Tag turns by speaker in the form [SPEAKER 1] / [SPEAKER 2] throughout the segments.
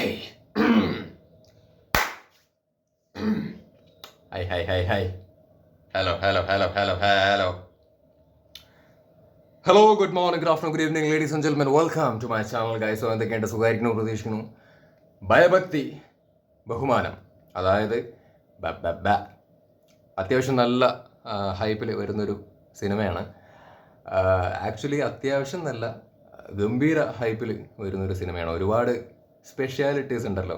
[SPEAKER 1] Hey. Hi. Hello. Hello, good morning, good afternoon, good evening, ladies and gentlemen. Welcome to my channel, guys. So, എന്തൊക്കെയുണ്ട് സുഖമായിരിക്കുന്നു പ്രതീക്ഷിക്കുന്നു. ഭയഭക്തി ബഹുമാനം, അതായത് അത്യാവശ്യം നല്ല ഹൈപ്പിൽ വരുന്നൊരു സിനിമയാണ്. ആക്ച്വലി അത്യാവശ്യം നല്ല ഗംഭീര ഹൈപ്പിൽ വരുന്നൊരു സിനിമയാണ്. ഒരുപാട് സ്പെഷ്യാലിറ്റീസ് ഉണ്ടല്ലോ.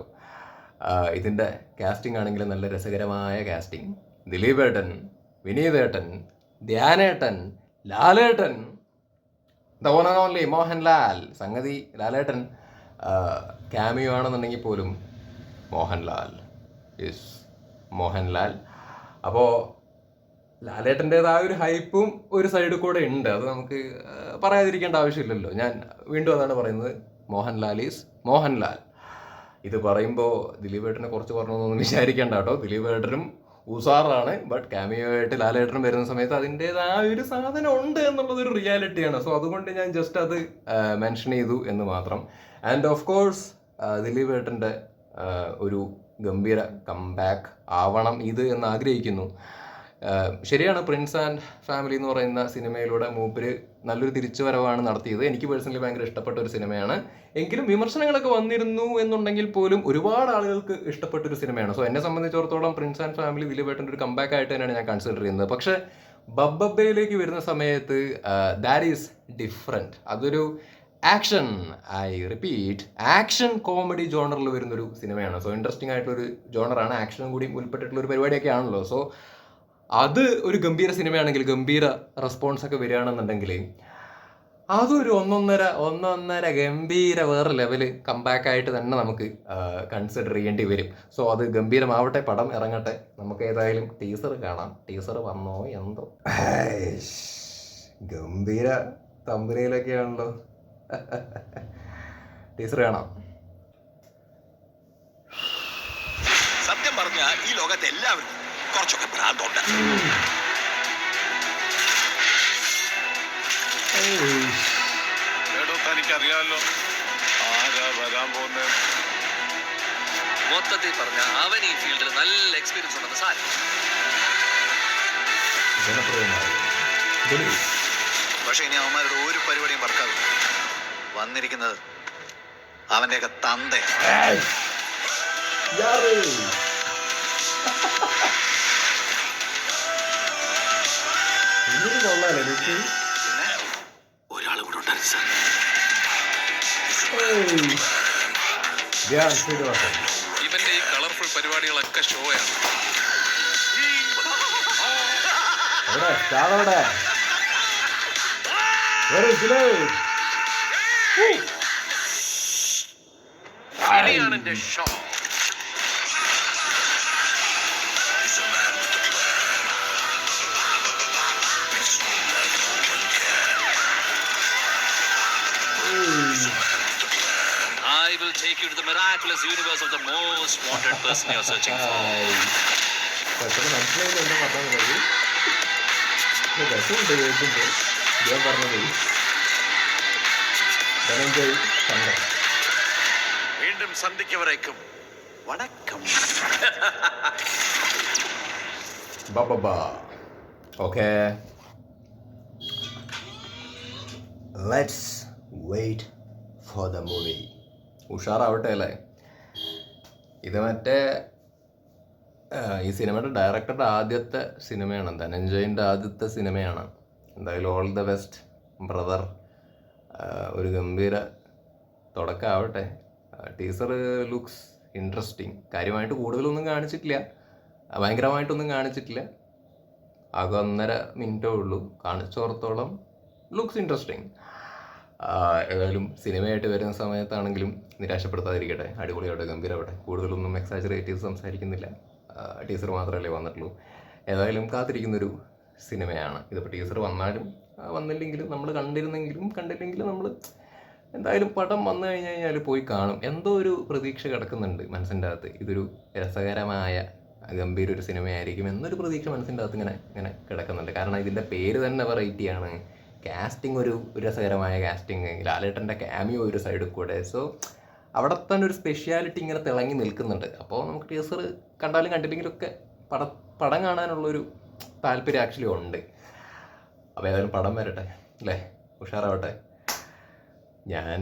[SPEAKER 1] ഇതിൻ്റെ കാസ്റ്റിംഗ് ആണെങ്കിലും നല്ല രസകരമായ കാസ്റ്റിംഗ്. ദിലീപേട്ടൻ, വിനീതേട്ടൻ, ധ്യാനേട്ടൻ, ലാലേട്ടൻ, the one and only Mohanlal. സംഗതി ലാലേട്ടൻ ക്യാമിയോ ആണെന്നുണ്ടെങ്കിൽ പോലും മോഹൻലാൽ. അപ്പോൾ ലാലേട്ടൻ്റെതായ ഒരു ഹൈപ്പും ഒരു സൈഡിൽ കൂടെ ഉണ്ട്. അത് നമുക്ക് പറയാതിരിക്കേണ്ട ആവശ്യമില്ലല്ലോ. ഞാൻ വീണ്ടും അതാണ് പറയുന്നത്, മോഹൻലാൽ ഈസ് മോഹൻലാൽ. ഇത് പറയുമ്പോൾ ദിലീപേട്ടനെ കുറച്ച് പറഞ്ഞൊന്നും വിചാരിക്കേണ്ട കേട്ടോ. ദിലീപേട്ടനും ഉസാറാണ്. ബട്ട് ക്യാമിയോ ആയിട്ട് ലാലേട്ടനും വരുന്ന സമയത്ത് അതിൻ്റെതായ ഒരു സാധനം ഉണ്ട് എന്നുള്ളതൊരു റിയാലിറ്റിയാണ്. സോ അതുകൊണ്ട് ഞാൻ ജസ്റ്റ് അത് മെൻഷൻ ചെയ്തു എന്ന് മാത്രം. ആൻഡ് ഓഫ് കോഴ്സ് ദിലീപേട്ടൻ്റെ ഒരു ഗംഭീര കംബാക്ക് ആവണം ഇത് എന്ന് ആഗ്രഹിക്കുന്നു. ശരിയാണ്, പ്രിൻസ് ആൻഡ് ഫാമിലി എന്ന് പറയുന്ന സിനിമയിലൂടെ മൂപ്പര് നല്ലൊരു തിരിച്ചുവരവാണ് നടത്തിയത്. എനിക്ക് പേഴ്സണലി ഭയങ്കര ഇഷ്ടപ്പെട്ട ഒരു സിനിമയാണ്. എങ്കിലും വിമർശനങ്ങളൊക്കെ വന്നിരുന്നു എന്നുണ്ടെങ്കിൽ പോലും ഒരുപാട് ആളുകൾക്ക് ഇഷ്ടപ്പെട്ടൊരു സിനിമയാണ്. സോ എന്നെ സംബന്ധിച്ചിടത്തോളം പ്രിൻസ് ആൻഡ് ഫാമിലി ദിലീപേട്ടൻ്റെ ഒരു കംബാക്ക് ആയിട്ട് തന്നെയാണ് ഞാൻ കൺസിഡർ ചെയ്യുന്നത്. പക്ഷേ ബബ്ബയിലേക്ക് വരുന്ന സമയത്ത് ദാറ്റ് ഈസ് ഡിഫറെൻറ്റ്. അതൊരു action, I repeat, action comedy ജോണറിൽ വരുന്നൊരു സിനിമയാണ്. സോ ഇൻട്രസ്റ്റിംഗ് ആയിട്ടൊരു ജോണറാണ്. ആക്ഷനും കൂടി ഉൾപ്പെട്ടിട്ടുള്ള ഒരു പരിപാടിയൊക്കെ ആണല്ലോ. സോ അത് ഒരു ഗംഭീര സിനിമയാണെങ്കിൽ, ഗംഭീര റെസ്പോൺസ് ഒക്കെ വരികയാണെന്നുണ്ടെങ്കിൽ അതൊരു ഒന്നൊന്നര ഗംഭീര വേറെ ലെവല് കംബാക്ക് ആയിട്ട് തന്നെ നമുക്ക് കൺസിഡർ ചെയ്യേണ്ടി വരും. സോ അത് ഗംഭീരമാവട്ടെ, പടം ഇറങ്ങട്ടെ. നമുക്ക് ഏതായാലും ടീസർ കാണാം. ടീസർ വന്നോ എന്തോ, ഗംഭീര തമ്പനിയിലൊക്കെയാണല്ലോ. ടീസർ കാണാം.
[SPEAKER 2] സത്യം പറഞ്ഞ ഈ ലോകത്തെ എല്ലാവരും കുറച്ചൊക്കെ ഭ്രാന്തുണ്ട്.
[SPEAKER 3] തനിക്കറിയാമല്ലോ ആരാ വരാൻ പോകുന്നത്.
[SPEAKER 4] മൊത്തത്തിൽ പറഞ്ഞ അവൻ ഈ ഫീൽഡിൽ നല്ല എക്സ്പീരിയൻസ് ഉണ്ടെന്ന് സാരം.
[SPEAKER 2] പക്ഷെ ഇനി അവന്മാരുടെ ഒരു പരിപാടിയും വർക്കാവില്ല. വന്നിരിക്കുന്നത് അവന്റെയൊക്കെ തന്തയാണ്. ഒരാൾ കൂടെ ഉണ്ടായിരുന്നു സാർ.
[SPEAKER 4] ഇവന്റെ ഈ കളർഫുൾ പരിപാടികളൊക്കെ ഷോയാണ്. ഇനിയാണ് എന്റെ show. I will take you to the miraculous universe of the most wanted person you're searching for.
[SPEAKER 2] വീണ്ടും സന്ധിക്കവരേക്കും വണക്കം.
[SPEAKER 1] Okay, let's wait for the movie. ഉഷാറാവട്ടെ അല്ലേ. ഇത് മറ്റേ ഈ സിനിമയുടെ ഡയറക്ടറുടെ ആദ്യത്തെ സിനിമയാണ്, ധനഞ്ജയൻ്റെ ആദ്യത്തെ സിനിമയാണ്. എന്തായാലും ഓൾ ദ ബെസ്റ്റ് ബ്രദർ. ഒരു ഗംഭീര തുടക്കമാവട്ടെ. Teaser looks interesting. കാര്യമായിട്ട് കൂടുതലൊന്നും കാണിച്ചിട്ടില്ല, ഭയങ്കരമായിട്ടൊന്നും കാണിച്ചിട്ടില്ല. ആകെ 1.5 മിനിറ്റേ ഉള്ളൂ. കാണിച്ചോർത്തോളം ലുക്സ് ഇൻട്രസ്റ്റിംഗ്. ഏതായാലും സിനിമയായിട്ട് വരുന്ന സമയത്താണെങ്കിലും നിരാശപ്പെടുത്താതിരിക്കട്ടെ. അടിപൊളിയാവട്ടെ, ഗംഭീരമാവട്ടെ. കൂടുതലൊന്നും എക്സാജറേറ്റ് ചെയ്ത് സംസാരിക്കുന്നില്ല. ടീസർ മാത്രമല്ലേ വന്നിട്ടുള്ളൂ. ഏതായാലും കാത്തിരിക്കുന്നൊരു സിനിമയാണ്. ഇതിപ്പോൾ ടീസർ വന്നാലും വന്നില്ലെങ്കിലും, നമ്മൾ കണ്ടില്ലെങ്കിലും നമ്മൾ എന്തായാലും പടം വന്നു കഴിഞ്ഞാൽ പോയി കാണും. എന്തോ ഒരു പ്രതീക്ഷ കിടക്കുന്നുണ്ട് മനസ്സിൻ്റെ അകത്ത്. ഇതൊരു രസകരമായ ഗംഭീര ഒരു സിനിമയായിരിക്കും എന്നൊരു പ്രതീക്ഷ മനസ്സിൻ്റെ അകത്ത് ഇങ്ങനെ കിടക്കുന്നുണ്ട്. കാരണം ഇതിൻ്റെ പേര് തന്നെ വെറൈറ്റിയാണ്. കാസ്റ്റിംഗ് ഒരു രസകരമായ കാസ്റ്റിംഗ്. ലാലേട്ടൻ്റെ ക്യാമിയോ ഒരു സൈഡിൽ കൂടെ. സോ അവിടെ തന്നെ ഒരു സ്പെഷ്യാലിറ്റി ഇങ്ങനെ തിളങ്ങി നിൽക്കുന്നുണ്ട്. അപ്പോൾ നമുക്ക് ടീസർ കണ്ടാലും കണ്ടില്ലെങ്കിലും ഒക്കെ പടം കാണാനുള്ളൊരു താല്പര്യം ആക്ച്വലി ഉണ്ട്. അപ്പോൾ ഏതായാലും പടം വരട്ടെ അല്ലേ, ഉഷാറാവട്ടെ. ഞാൻ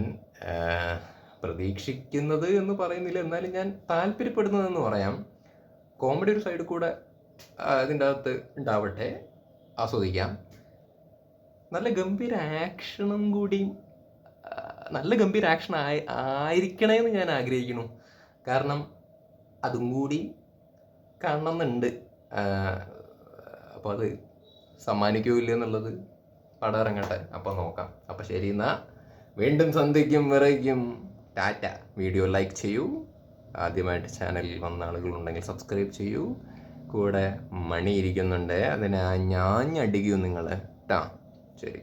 [SPEAKER 1] പ്രതീക്ഷിക്കുന്നത് എന്ന് പറയുന്നില്ല, എന്നാലും ഞാൻ താല്പര്യപ്പെടുന്നതെന്ന് പറയാം. കോമഡി ഒരു സൈഡിൽ കൂടെ ഇതിൻ്റെ അകത്ത് ഉണ്ടാവട്ടെ, ആസ്വദിക്കാം. നല്ല ഗംഭീര ആക്ഷനും കൂടിയും നല്ല ഗംഭീര ആക്ഷൻ ആയിരിക്കണമെന്ന് ഞാൻ ആഗ്രഹിക്കുന്നു. കാരണം അതും കൂടി കാണണമെന്നുണ്ട്. അപ്പോൾ അത് സമ്മാനിക്കൂല്ല എന്നുള്ളത് പടം ഇറങ്ങട്ടെ, അപ്പോൾ നോക്കാം. അപ്പോൾ ശരി, എന്നാൽ വീണ്ടും സന്ധിക്കും വിറയ്ക്കും. ടാറ്റ. വീഡിയോ ലൈക്ക് ചെയ്യൂ. ആദ്യമായിട്ട് ചാനലിൽ വന്ന ആളുകളുണ്ടെങ്കിൽ സബ്സ്ക്രൈബ് ചെയ്യൂ. കൂടെ മണി ഇരിക്കുന്നുണ്ട്, അതിനെ ഞാഞ്ഞടിക്കൂ നിങ്ങൾ ട്ടാ. ശരി.